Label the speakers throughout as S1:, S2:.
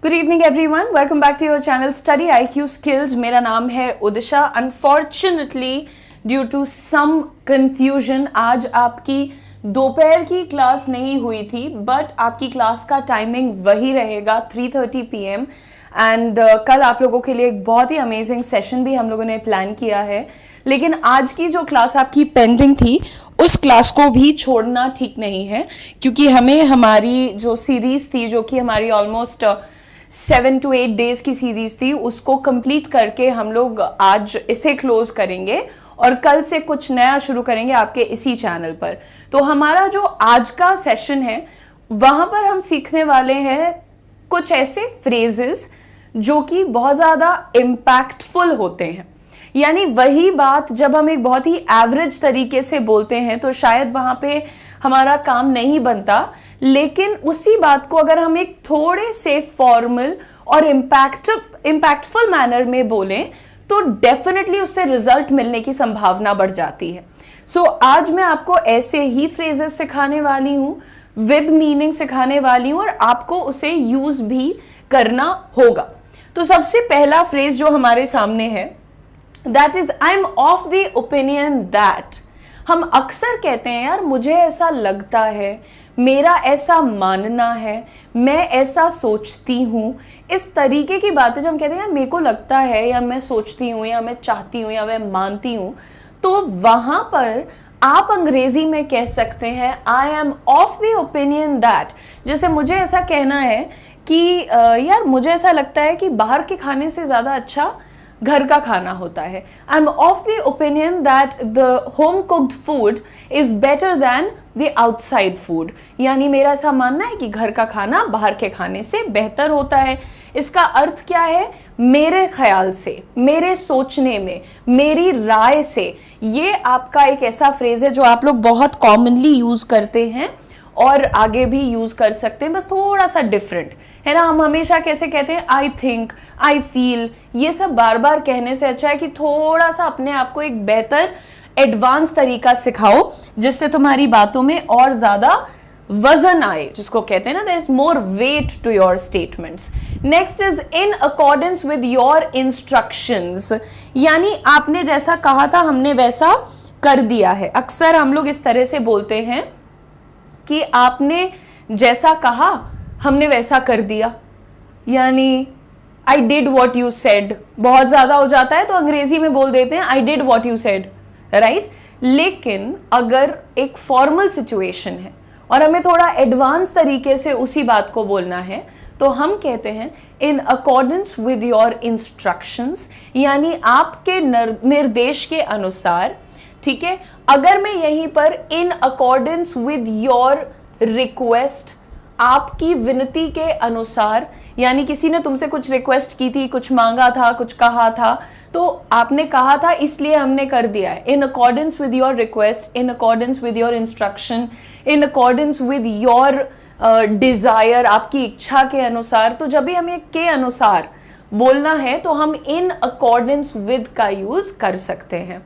S1: Good evening everyone, welcome back to your channel study IQ skills. मेरा नाम है Udisha. Unfortunately due to some confusion आज आपकी दोपहर की क्लास नहीं हुई थी, बट आपकी क्लास का टाइमिंग वही रहेगा 3:30 PM एंड कल आप लोगों के लिए एक बहुत ही अमेजिंग सेशन भी हम लोगों ने प्लान किया है। लेकिन आज की जो क्लास आपकी पेंडिंग थी उस क्लास को भी छोड़ना ठीक नहीं है, क्योंकि हमें हमारी जो सीरीज थी, जो कि हमारी ऑलमोस्ट 7 to 8 डेज की सीरीज थी, उसको कंप्लीट करके हम लोग आज इसे क्लोज करेंगे और कल से कुछ नया शुरू करेंगे आपके इसी चैनल पर। तो हमारा जो आज का सेशन है वहां पर हम सीखने वाले हैं कुछ ऐसे फ्रेजेस जो कि बहुत ज़्यादा इम्पैक्टफुल होते हैं। यानी वही बात जब हम एक बहुत ही एवरेज तरीके से बोलते हैं तो शायद वहां पे हमारा काम नहीं बनता, लेकिन उसी बात को अगर हम एक थोड़े से फॉर्मल और इम्पैक्टफुल मैनर में बोलें तो डेफिनेटली उससे रिजल्ट मिलने की संभावना बढ़ जाती है। सो आज मैं आपको ऐसे ही फ्रेजेस सिखाने वाली हूँ, विद मीनिंग सिखाने वाली हूँ, और आपको उसे यूज भी करना होगा। तो सबसे पहला फ्रेज जो हमारे सामने है, that is I am of the opinion that. हम अक्सर कहते हैं यार मुझे ऐसा लगता है, मेरा ऐसा मानना है, मैं ऐसा सोचती हूँ। इस तरीके की बातें जब हम कहते हैं यार मेरे को लगता है, या मैं सोचती हूँ, या मैं चाहती हूँ, या मैं मानती हूँ, तो वहाँ पर आप अंग्रेजी में कह सकते हैं I M of the opinion that. जैसे मुझे ऐसा कहना है कि यार मुझे ऐसा लगता है कि बाहर के खाने से ज़्यादा अच्छा घर का खाना होता है। I am of the opinion that the home cooked food is better than the outside food. यानी मेरा ऐसा मानना है कि घर का खाना बाहर के खाने से बेहतर होता है। इसका अर्थ क्या है? मेरे ख्याल से, मेरे सोचने में, मेरी राय से। ये आपका एक ऐसा फ्रेज है जो आप लोग बहुत कॉमनली यूज करते हैं और आगे भी यूज कर सकते हैं, बस थोड़ा सा डिफरेंट है ना। हम हमेशा कैसे कहते हैं आई थिंक, आई फील। ये सब बार बार कहने से अच्छा है कि थोड़ा सा अपने आप को एक बेहतर एडवांस तरीका सिखाओ जिससे तुम्हारी बातों में और ज्यादा वजन आए, जिसको कहते हैं ना there is more weight to your statements. Next is in accordance with your instructions. यानी आपने जैसा कहा था हमने वैसा कर दिया है। अक्सर हम लोग इस तरह से बोलते हैं कि आपने जैसा कहा हमने वैसा कर दिया, यानी I did what you said. बहुत ज्यादा हो जाता है तो अंग्रेजी में बोल देते हैं I did what you said, right. लेकिन अगर एक फॉर्मल सिचुएशन है और हमें थोड़ा एडवांस तरीके से उसी बात को बोलना है तो हम कहते हैं इन अकॉर्डेंस विद योर इंस्ट्रक्शंस, यानी आपके निर्देश के अनुसार। ठीक है, अगर मैं यहीं पर इन अकॉर्डेंस विद योर रिक्वेस्ट, आपकी विनती के अनुसार, यानी किसी ने तुमसे कुछ रिक्वेस्ट की थी, कुछ मांगा था, कुछ कहा था, तो आपने कहा था इसलिए हमने कर दिया है। इन accordance with your request, in accordance with your instruction, in accordance with your desire, आपकी इच्छा के अनुसार। तो जब भी हमें के अनुसार बोलना है तो हम इन अकॉर्डेंस विद का यूज कर सकते हैं।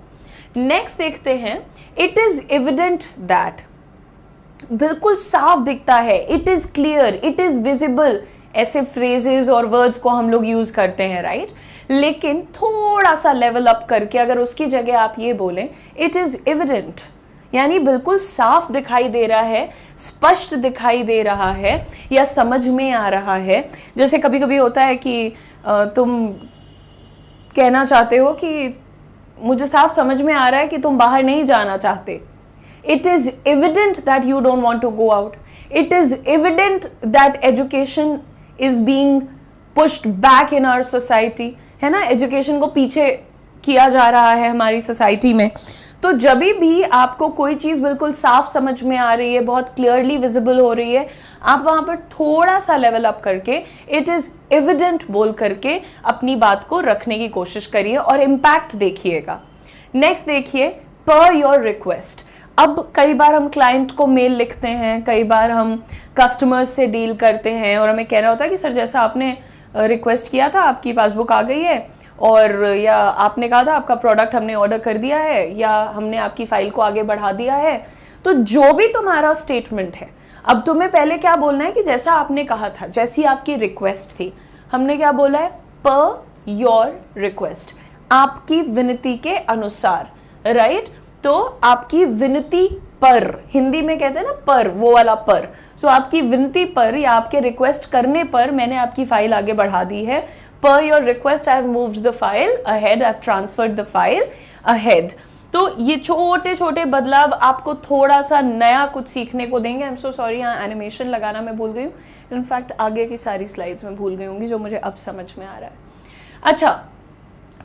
S1: नेक्स्ट देखते हैं, इट इज एविडेंट दैट। बिल्कुल साफ दिखता है, it is clear, it is visible. ऐसे फ्रेजेस और वर्ड्स को हम लोग यूज करते हैं, राइट। लेकिन थोड़ा सा लेवल अप करके अगर उसकी जगह आप ये बोलें इट इज एविडेंट, यानी बिल्कुल साफ दिखाई दे रहा है, स्पष्ट दिखाई दे रहा है, या समझ में आ रहा है। जैसे कभी कभी होता है कि तुम कहना चाहते हो कि मुझे साफ समझ में आ रहा है कि तुम बाहर नहीं जाना चाहते। It is evident that you don't want to go out. It is evident that education is being pushed back in our society. है ना, एजुकेशन को पीछे किया जा रहा है हमारी सोसाइटी में। तो जब भी आपको कोई चीज़ बिल्कुल साफ समझ में आ रही है, बहुत क्लियरली विजिबल हो रही है, आप वहाँ पर थोड़ा सा लेवल अप करके इट इज़ एविडेंट बोल करके अपनी बात को रखने की कोशिश करिए और इम्पैक्ट देखिएगा। नेक्स्ट देखिए, पर योर रिक्वेस्ट। अब कई बार हम क्लाइंट को मेल लिखते हैं, कई बार हम कस्टमर्स से डील करते हैं और हमें कहना होता है कि सर जैसा आपने रिक्वेस्ट किया था आपकी पासबुक आ गई है, और या आपने कहा था आपका प्रोडक्ट हमने ऑर्डर कर दिया है, या हमने आपकी फ़ाइल को आगे बढ़ा दिया है। तो जो भी तुम्हारा स्टेटमेंट है, अब तुम्हें पहले क्या बोलना है कि जैसा आपने कहा था, जैसी आपकी रिक्वेस्ट थी, हमने क्या बोला है, पर योर रिक्वेस्ट, आपकी विनती के अनुसार, राइट। तो आपकी विनती पर, हिंदी में कहते हैं ना पर, वो वाला पर। सो आपकी विनती पर या आपके रिक्वेस्ट करने पर मैंने आपकी फाइल आगे बढ़ा दी है। Per your request I have moved the file ahead, I have transferred the file ahead. तो ये छोटे छोटे बदलाव आपको थोड़ा सा नया कुछ सीखने को देंगे। आई एम सो सॉरी, यहाँ एनिमेशन लगाना मैं भूल गई हूँ। इनफैक्ट आगे की सारी स्लाइड्स में भूल गई होंगी, जो मुझे अब समझ में आ रहा है। अच्छा,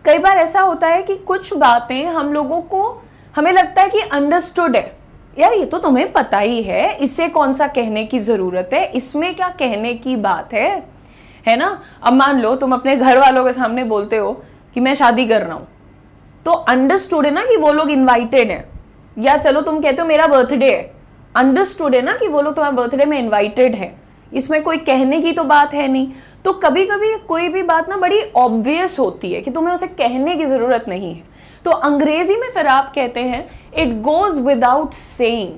S1: कई बार ऐसा होता है कि कुछ बातें हम लोगों को, हमें लगता है कि अंडरस्टूड है, यार ये तो तुम्हें पता ही है, इसे कौन सा कहने की ज़रूरत है, इसमें क्या कहने की बात है ना। अब मान लो तुम अपने घर वालों के सामने बोलते हो कि मैं शादी कर रहा हूँ, तो अंडरस्टूड है ना कि वो लोग इनवाइटेड हैं। या चलो तुम कहते हो मेरा बर्थडे है, अंडरस्टूड है ना कि वो लोग तुम्हारे बर्थडे में इनवाइटेड हैं, इसमें कोई कहने की तो बात है नहीं। तो कभी कभी कोई भी बात ना बड़ी ऑब्वियस होती है कि तुम्हें उसे कहने की ज़रूरत नहीं है, तो अंग्रेजी में फिर आप कहते हैं it goes without saying,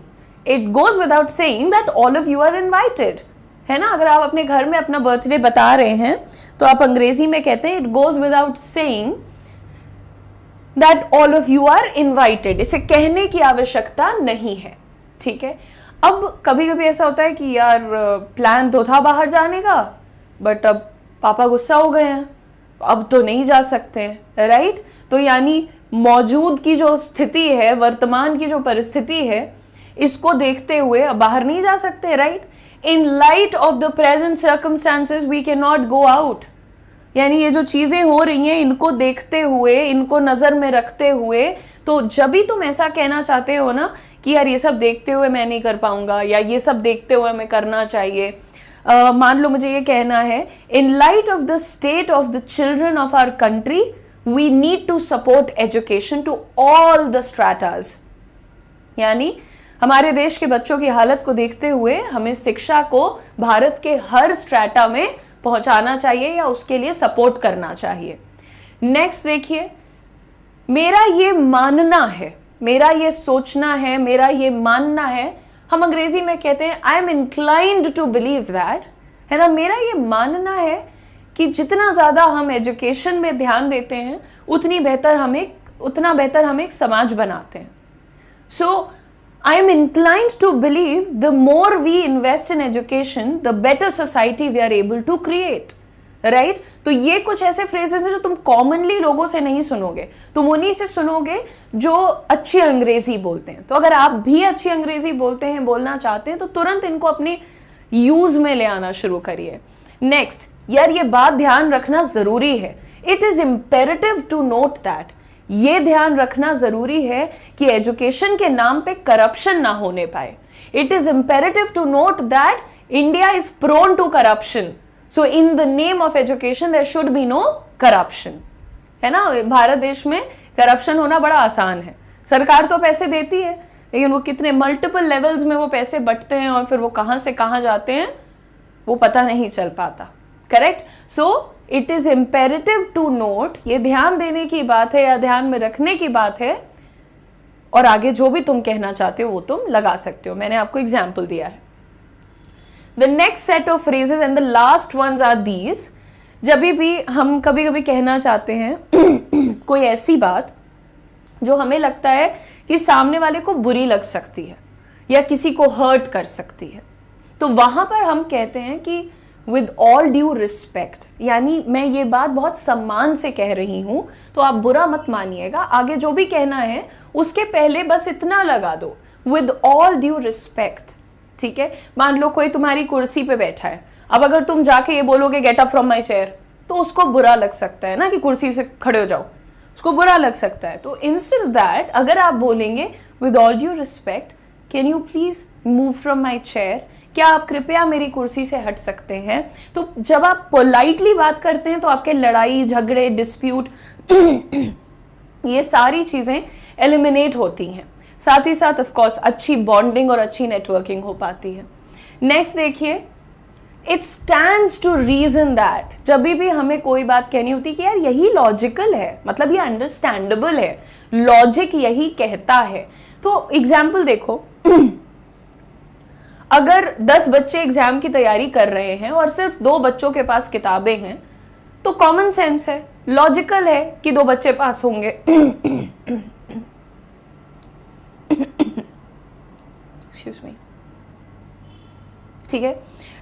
S1: it goes without saying that all of you are invited, है ना। अगर आप अपने घर में अपना बर्थडे बता रहे हैं तो आप अंग्रेजी में कहते हैं it goes without saying that all of you are invited, इसे कहने की आवश्यकता नहीं है, ठीक है। अब कभी कभी ऐसा होता है कि यार प्लान तो था बाहर जाने का, बट अब पापा गुस्सा हो गए हैं, अब तो नहीं जा सकते हैं, राइट। तो यानी मौजूद की जो स्थिति है, वर्तमान की जो परिस्थिति है, इसको देखते हुए अब बाहर नहीं जा सकते, right. In light of the present circumstances we can not go out, यानी ये जो चीज़ें हो रही हैं इनको देखते हुए, इनको नज़र में रखते हुए, तो जब भी तुम ऐसा कहना चाहते हो ना कि यार ये सब देखते हुए मैं नहीं कर पाऊंगा, या ये सब देखते हुए मैं करना चाहिए, मान लो मुझे ये कहना है in light of the state of the children of our country we need to support education to all the stratas, यानी हमारे देश के बच्चों की हालत को देखते हुए हमें शिक्षा को भारत के हर स्ट्रैटा में पहुंचाना चाहिए या उसके लिए सपोर्ट करना चाहिए। नेक्स्ट देखिए, मेरा ये मानना है, मेरा ये सोचना है, मेरा ये मानना है, हम अंग्रेजी में कहते हैं I am inclined to believe that, है ना। मेरा ये मानना है कि जितना ज़्यादा हम एजुकेशन में ध्यान देते हैं उतना बेहतर हम एक समाज बनाते हैं। सो I am inclined to believe the more we invest in education, the better society we are able to create, right? तो ये कुछ ऐसे phrases हैं जो तुम commonly लोगों से नहीं सुनोगे, तुम उन्हीं से सुनोगे जो अच्छी अंग्रेजी बोलते हैं। तो अगर आप भी अच्छी अंग्रेजी बोलते हैं, बोलना चाहते हैं, तो तुरंत इनको अपने यूज में ले आना शुरू करिए। नेक्स्ट, यार ये बात ध्यान रखना जरूरी है, it is imperative to note that, ये ध्यान रखना जरूरी है कि एजुकेशन के नाम पे करप्शन ना होने पाए। It is imperative to note that India is prone to corruption, so in the name of education there should be no corruption, है ना। भारत देश में करप्शन होना बड़ा आसान है, सरकार तो पैसे देती है, लेकिन वो कितने मल्टीपल लेवल्स में वो पैसे बंटते हैं और फिर वो कहां से कहां जाते हैं वो पता नहीं चल पाता, correct. So it is imperative to note, ये ध्यान देने की बात है या ध्यान में रखने की बात है, और आगे जो भी तुम कहना चाहते हो वो तुम लगा सकते हो। मैंने आपको एग्जाम्पल दिया है। The next set of phrases and the last ones are these, जब भी हम कभी कभी कहना चाहते हैं कोई ऐसी बात जो हमें लगता है कि सामने वाले को बुरी लग सकती है या किसी को हर्ट कर सकती है, तो वहां पर हम कहते हैं कि विद ऑल ड्यू रिस्पेक्ट, यानी मैं ये बात बहुत सम्मान से कह रही हूँ, तो आप बुरा मत मानिएगा, आगे जो भी कहना है उसके पहले बस इतना लगा दो, विद ऑल ड्यू रिस्पेक्ट, ठीक है। मान लो कोई तुम्हारी कुर्सी पे बैठा है, अब अगर तुम जाके ये बोलोगे get up from my chair, तो उसको बुरा लग सकता है ना कि कुर्सी से खड़े हो जाओ, उसको बुरा लग सकता है। तो इंस्टेड दैट अगर आप बोलेंगे with all due respect, can you please move from my chair, क्या आप कृपया मेरी कुर्सी से हट सकते हैं। तो जब आप पोलाइटली बात करते हैं तो आपके लड़ाई झगड़े डिस्प्यूट ये सारी चीज़ें एलिमिनेट होती हैं, साथ ही साथ ऑफ कोर्स अच्छी बॉन्डिंग और अच्छी नेटवर्किंग हो पाती है। नेक्स्ट देखिए, it stands to reason that, जब भी हमें कोई बात कहनी होती कि यार यही लॉजिकल है, मतलब ये अंडरस्टैंडेबल है, लॉजिक यही कहता है। तो एग्जाम्पल देखो, अगर 10 बच्चे एग्जाम की तैयारी कर रहे हैं और सिर्फ 2 बच्चों के पास किताबें हैं, तो कॉमन सेंस है, लॉजिकल है कि 2 बच्चे पास होंगे। Excuse me. ठीक है,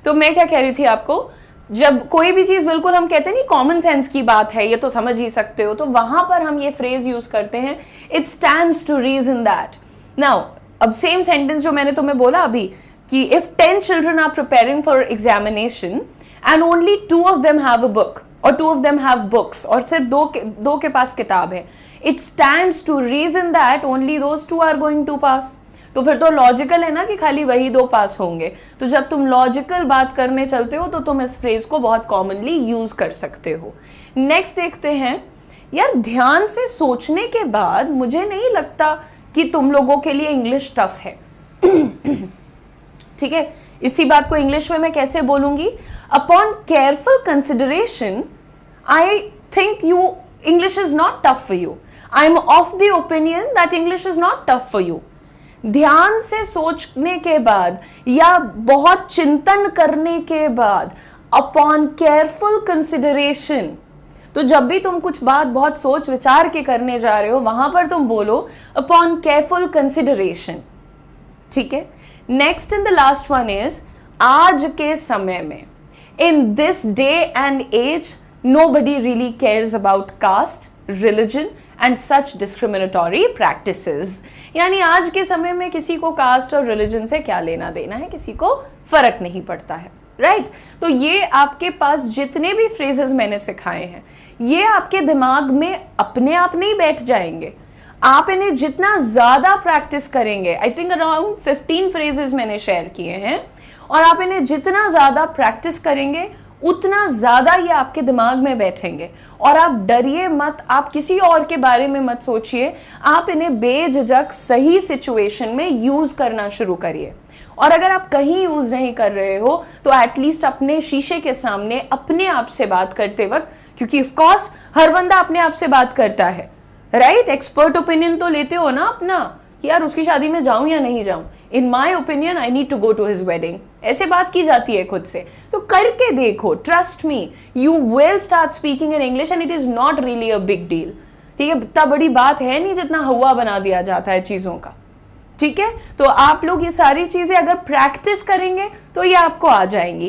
S1: तो मैं क्या कह रही थी आपको, जब कोई भी चीज बिल्कुल हम कहते हैं नहीं कॉमन सेंस की बात है, ये तो समझ ही सकते हो, तो वहां पर हम ये फ्रेज यूज करते हैं, it stands to reason that. Now अब सेम सेंटेंस जो मैंने तुम्हें बोला अभी कि if 10 children are preparing for examination and only 2 of them have a book और 2 ऑफ देम हैव बुक्स, और सिर्फ दो के पास किताब है, it stands to reason that only those 2 are going to pass. तो फिर तो लॉजिकल है ना कि खाली वही 2 पास होंगे। तो जब तुम लॉजिकल बात करने चलते हो तो तुम इस फ्रेज को बहुत कॉमनली यूज कर सकते हो। नेक्स्ट देखते हैं, यार ध्यान से सोचने के बाद मुझे नहीं लगता कि तुम लोगों के लिए इंग्लिश टफ है। ठीक है, इसी बात को इंग्लिश में मैं कैसे बोलूंगी, upon careful consideration I think you English is not tough for you. I am of the opinion that English is not tough for you. ध्यान से सोचने के बाद या बहुत चिंतन करने के बाद, अपॉन केयरफुल कंसिडरेशन, तो जब भी तुम कुछ बात बहुत सोच विचार के करने जा रहे हो वहां पर तुम बोलो अपॉन केयरफुल कंसिडरेशन। ठीक है, next and the last one is, आज के समय में, in this day and age nobody really cares about caste, religion and such discriminatory practices। यानी आज के समय में किसी को कास्ट और रिलीजन से क्या लेना देना है, किसी को फर्क नहीं पड़ता है, राइट। तो ये आपके पास जितने भी फ्रेजेस मैंने सिखाए हैं ये आपके दिमाग में अपने आप नहीं बैठ जाएंगे। आप इन्हें जितना ज्यादा प्रैक्टिस करेंगे, आई थिंक अराउंड 15 फ्रेजेस मैंने शेयर किए हैं, और आप इन्हें जितना ज्यादा प्रैक्टिस करेंगे उतना ज्यादा ये आपके दिमाग में बैठेंगे। और आप डरिए मत, आप किसी और के बारे में मत सोचिए, आप इन्हें बेझिझक सही सिचुएशन में यूज करना शुरू करिए। और अगर आप कहीं यूज नहीं कर रहे हो तो एटलीस्ट अपने शीशे के सामने अपने आप से बात करते वक्त, क्योंकि ऑफ कोर्स हर बंदा अपने आप से बात करता है, राइट। एक्सपर्ट ओपिनियन तो लेते हो ना अपना कि यार उसकी शादी में जाऊं या नहीं जाऊं, in my opinion I need to go to his wedding, ऐसे बात की जाती है खुद से। तो करके देखो, trust me you will start speaking in English and it is not really a big deal. ठीक है, इतना बड़ी बात है नहीं जितना हवा बना दिया जाता है चीजों का। ठीक है, तो आप लोग ये सारी चीजें अगर प्रैक्टिस करेंगे तो ये आपको आ जाएंगी।